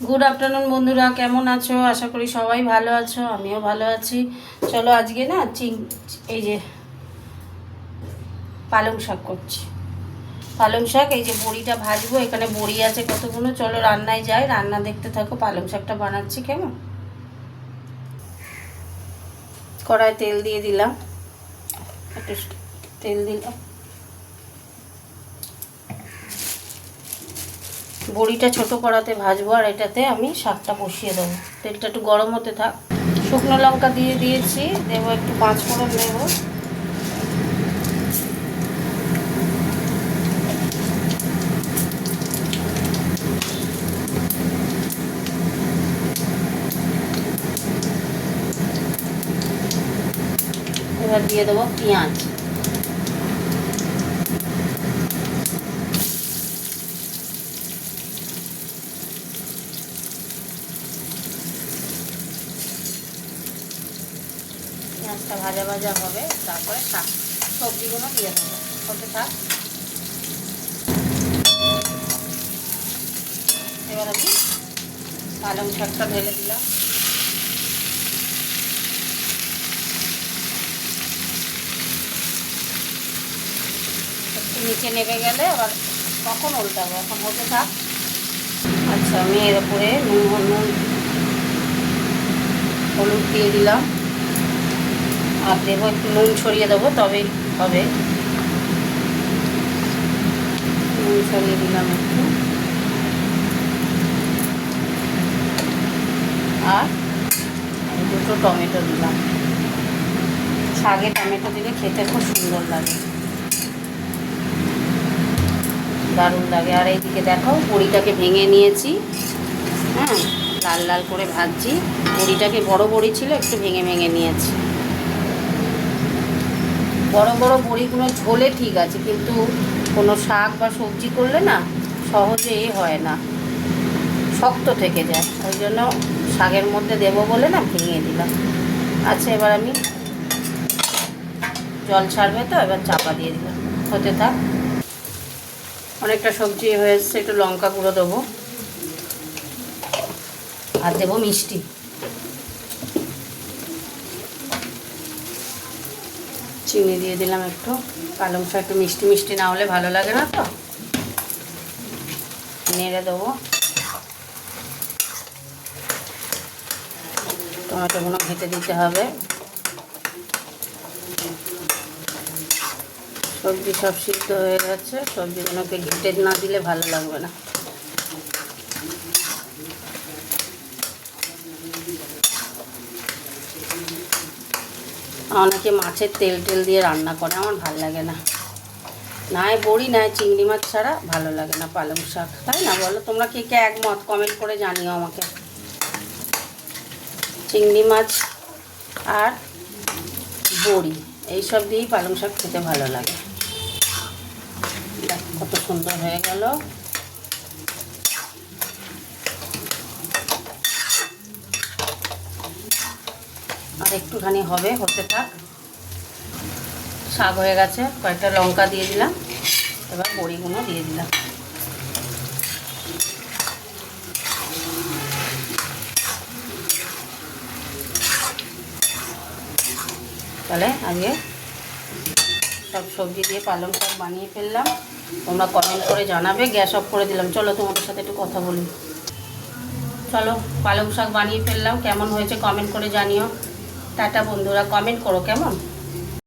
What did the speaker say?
Good afternoon বন্ধুরা, কেমন আছো? আশা করি সবাই ভালো আছো, আমিও ভালো আছি। চলো আজকে না এই যে পালং শাক করছি। পালং শাক, এই যে বড়িটা ভাজবো, এখানে বড়ি আছে কতগুলো। চলো রান্নায় যাই, রান্না দেখতে থাকো। পালং শাকটা বানাচ্ছি কেমন। কড়াই তেল দিয়ে দিলাম, একটু তেল দিলাম। বড়িটা ছোট কড়াতে ভাজবো আর এটাতে আমি শাকটা বসিয়ে দেবো। তেলটা একটু গরম হতে থাক। শুকনো লঙ্কা দিয়ে দিয়েছি, দেবো একটু পাঁচ ফোড়ন দেবো। এবার দিয়ে দেবো পেঁয়াজ। পেঁয়াজটা ভাজা ভাজা হবে, তারপরে শাক সবজিগুলো দিয়ে দেবো, হতে থাক। এবার আমি পালং শাকটা ঢেলে দিলাম। একটু নিচে নেমে গেলে আবার কখন উল্টাবো, এখন হতে থাক। আচ্ছা, আমি এর উপরে হলুদ দিয়ে দিলাম আর দেবো একটু নুন ছড়িয়ে দেবো, তবেই হবে। নুন ছড়িয়ে দিলাম একটু, আর দুটো টমেটো দিলাম। শাকে টমেটো দিলে খেতে খুব সুন্দর লাগে, দারুণ লাগে। আর এইদিকে দেখো, বড়িটাকে ভেঙে নিয়েছি। হ্যাঁ, লাল লাল করে ভাজছি বড়িটাকে। বড় বড়ি ছিল, একটু ভেঙে ভেঙে নিয়েছি। বড় বড় বড়িগুলো ঝোলে ঠিক আছে, কিন্তু কোনো শাক বা সবজি করলে না সহজে হয় না, শক্ত থেকে যায়। ওই জন্য শাকের মধ্যে দেবো বলে না ভেঙে দিলাম। আচ্ছা, এবার আমি জল ছাড়বে তো, এবার চাপা দিয়ে দিলাম, হতে থাক। অনেকটা সবজি হয়ে এসছে, একটু লঙ্কা গুঁড়ো দেবো আর দেবো মিষ্টি। চিনি দিয়ে দিলাম একটু। পালং শাক একটু মিষ্টি মিষ্টি না হলে ভালো লাগে না, তো নেড়ে দেবো। টমেটোগুলো ঘেঁটে দিতে হবে। সবজি সব সিদ্ধ হয়ে গেছে, সবজিগুলোকে ঘেঁটে না দিলে ভালো লাগবে না। অনেকে মাছের তেল টেল দিয়ে রান্না করে, আমার ভালো লাগে না। নাই বড়ি নাই চিংড়ি মাছ ছাড়া ভালো লাগে না পালং শাক, তাই না বলো? তোমরা কে কে একমত কমেন্ট করে জানিও আমাকে। চিংড়ি মাছ আর বড়ি এইসব দিয়েই পালং শাক খেতে ভালো লাগে। কত সুন্দর হয়ে গেল। আর একটুখানি হবে, হতে থাক। শাক হয়ে গেছে, কয়েকটা লঙ্কা দিয়ে দিলাম। এবার বড়িগুলো দিয়ে দিলাম। তাহলে আজকে সব সবজি দিয়ে পালং শাক বানিয়ে ফেললাম। তোমরা কমেন্ট করে জানাবে। গ্যাস অফ করে দিলাম। চলো তোমাদের সাথে একটু কথা বলি। চলো, পালং শাক বানিয়ে ফেললাম, কেমন হয়েছে কমেন্ট করে জানিও। টাটা বন্ধুরা, কমেন্ট করো কেমন।